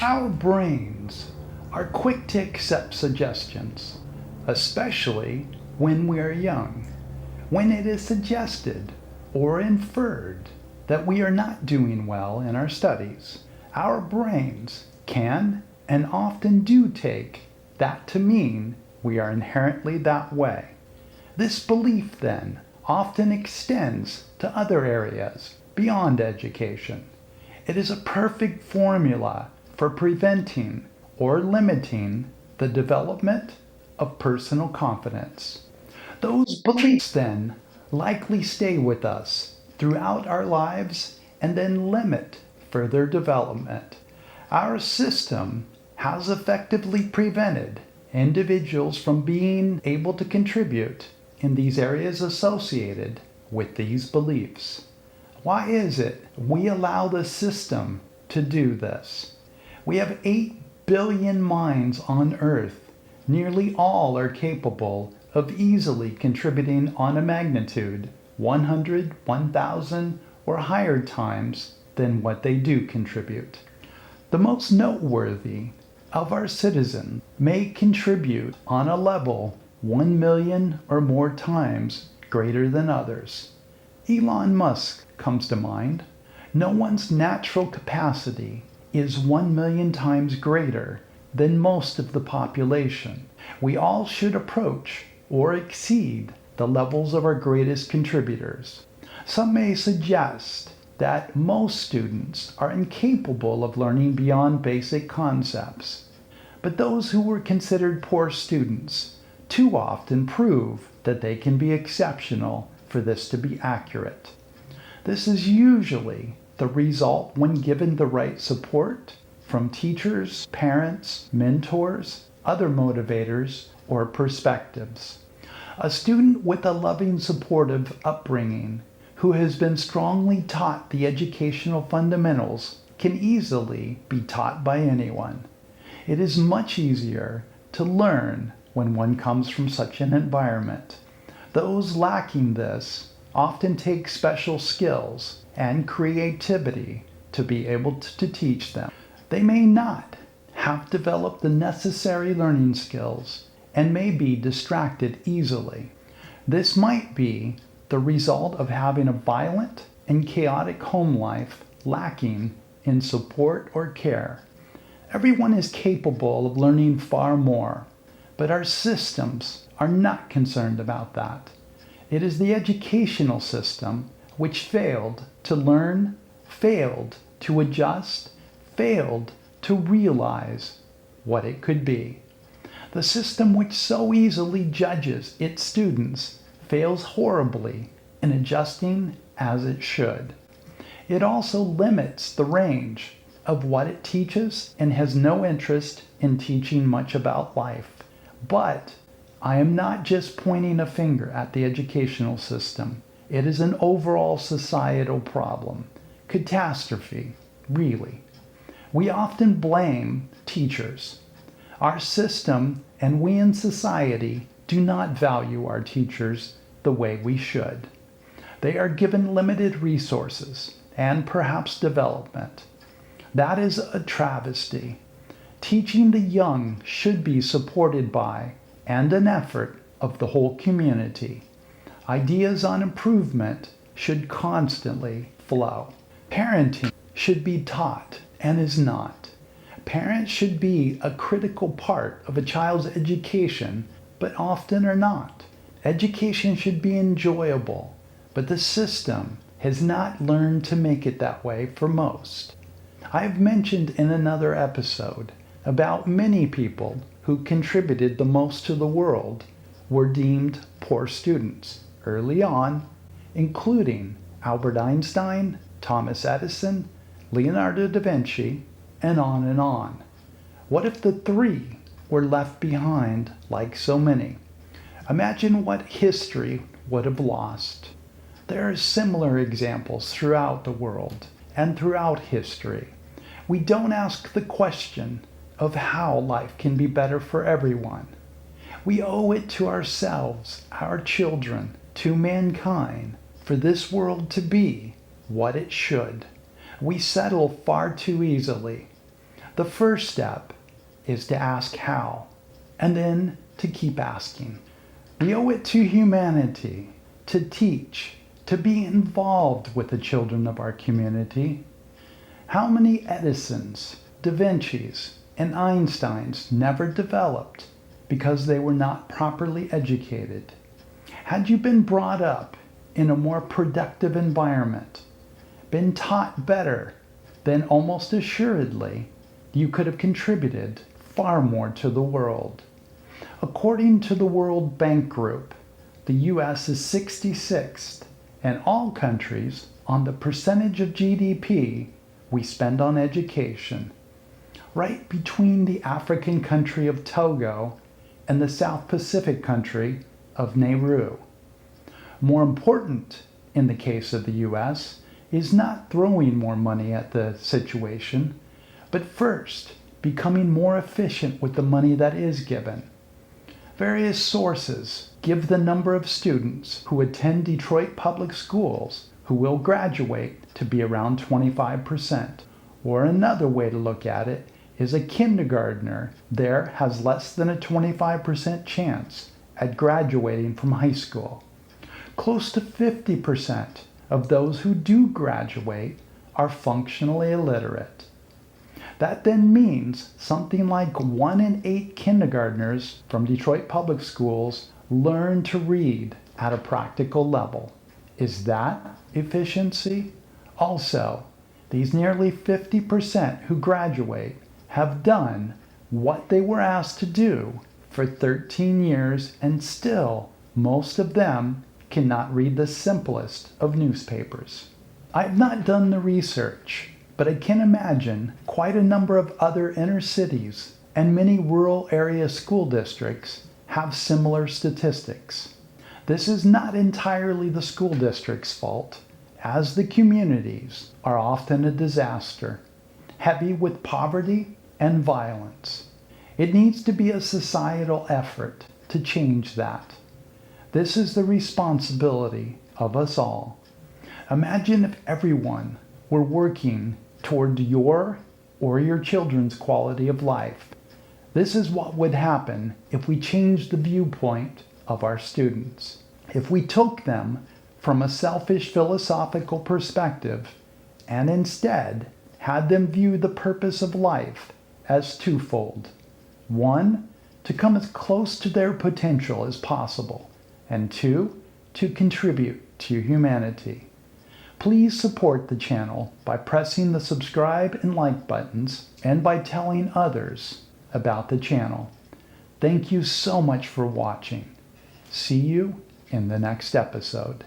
Our brains are quick to accept suggestions, especially when we are young. When it is suggested or inferred that we are not doing well in our studies, our brains can and often do take that to mean we are inherently that way. This belief then often extends to other areas beyond education. It is a perfect formula for preventing or limiting the development of personal confidence. Those beliefs then likely stay with us throughout our lives and then limit further development. Our system has effectively prevented individuals from being able to contribute in these areas associated with these beliefs. Why is it we allow the system to do this? We have 8 billion minds on Earth. Nearly all are capable of easily contributing on a magnitude 100, 1,000, or higher times than what they do contribute. The most noteworthy of our citizens may contribute on a level 1 million or more times greater than others. Elon Musk comes to mind. No one's natural capacity is 1 million times greater than most of the population. We all should approach or exceed the levels of our greatest contributors. Some may suggest that most students are incapable of learning beyond basic concepts, but those who were considered poor students too often prove that they can be exceptional for this to be accurate. This is usually the result when given the right support from teachers, parents, mentors, other motivators, or perspectives. A student with a loving, supportive upbringing who has been strongly taught the educational fundamentals can easily be taught by anyone. It is much easier to learn when one comes from such an environment. Those lacking this often take special skills and creativity to be able to teach them. They may not have developed the necessary learning skills and may be distracted easily. This might be the result of having a violent and chaotic home life lacking in support or care. Everyone is capable of learning far more, but our systems are not concerned about that. It is the educational system which failed to learn, failed to adjust, failed to realize what it could be. The system which so easily judges its students fails horribly in adjusting as it should. It also limits the range of what it teaches and has no interest in teaching much about life. But I am not just pointing a finger at the educational system. It is an overall societal problem. Catastrophe, really. We often blame teachers. Our system and we in society do not value our teachers the way we should. They are given limited resources and perhaps development. That is a travesty. Teaching the young should be supported by and an effort of the whole community. Ideas on improvement should constantly flow. Parenting should be taught and is not. Parents should be a critical part of a child's education, but often are not. Education should be enjoyable, but the system has not learned to make it that way for most. I have mentioned in another episode about many people who contributed the most to the world were deemed poor students early on, including Albert Einstein, Thomas Edison, Leonardo da Vinci, and on and on. What if the three were left behind like so many? Imagine what history would have lost. There are similar examples throughout the world and throughout history. We don't ask the question of how life can be better for everyone. We owe it to ourselves, our children, to mankind, for this world to be what it should. We settle far too easily. The first step is to ask how, and then to keep asking. We owe it to humanity to teach, to be involved with the children of our community. How many Edisons, Da Vincis, and Einsteins never developed because they were not properly educated? Had you been brought up in a more productive environment, been taught better, then almost assuredly you could have contributed far more to the world. According to the World Bank Group, the U.S. is 66th in all countries on the percentage of GDP we spend on education, right between the African country of Togo and the South Pacific country of Nauru. More important in the case of the U.S. is not throwing more money at the situation, but first becoming more efficient with the money that is given. Various sources give the number of students who attend Detroit public schools who will graduate to be around 25%. Or another way to look at it is a kindergartner there has less than a 25% chance at graduating from high school. Close to 50% of those who do graduate are functionally illiterate. That then means something like 1 in 8 kindergartners from Detroit public schools learn to read at a practical level. Is that efficiency? Also, these nearly 50% who graduate have done what they were asked to do for 13 years, and still most of them cannot read the simplest of newspapers. I've not done the research, but I can imagine quite a number of other inner cities and many rural area school districts have similar statistics. This is not entirely the school district's fault, as the communities are often a disaster, heavy with poverty and violence. It needs to be a societal effort to change that. This is the responsibility of us all. Imagine if everyone were working toward your or your children's quality of life. This is what would happen if we changed the viewpoint of our students. If we took them from a selfish philosophical perspective and instead had them view the purpose of life as twofold. One, to come as close to their potential as possible, and two, to contribute to humanity. Please support the channel by pressing the subscribe and like buttons and by telling others about the channel. Thank you so much for watching. See you in the next episode.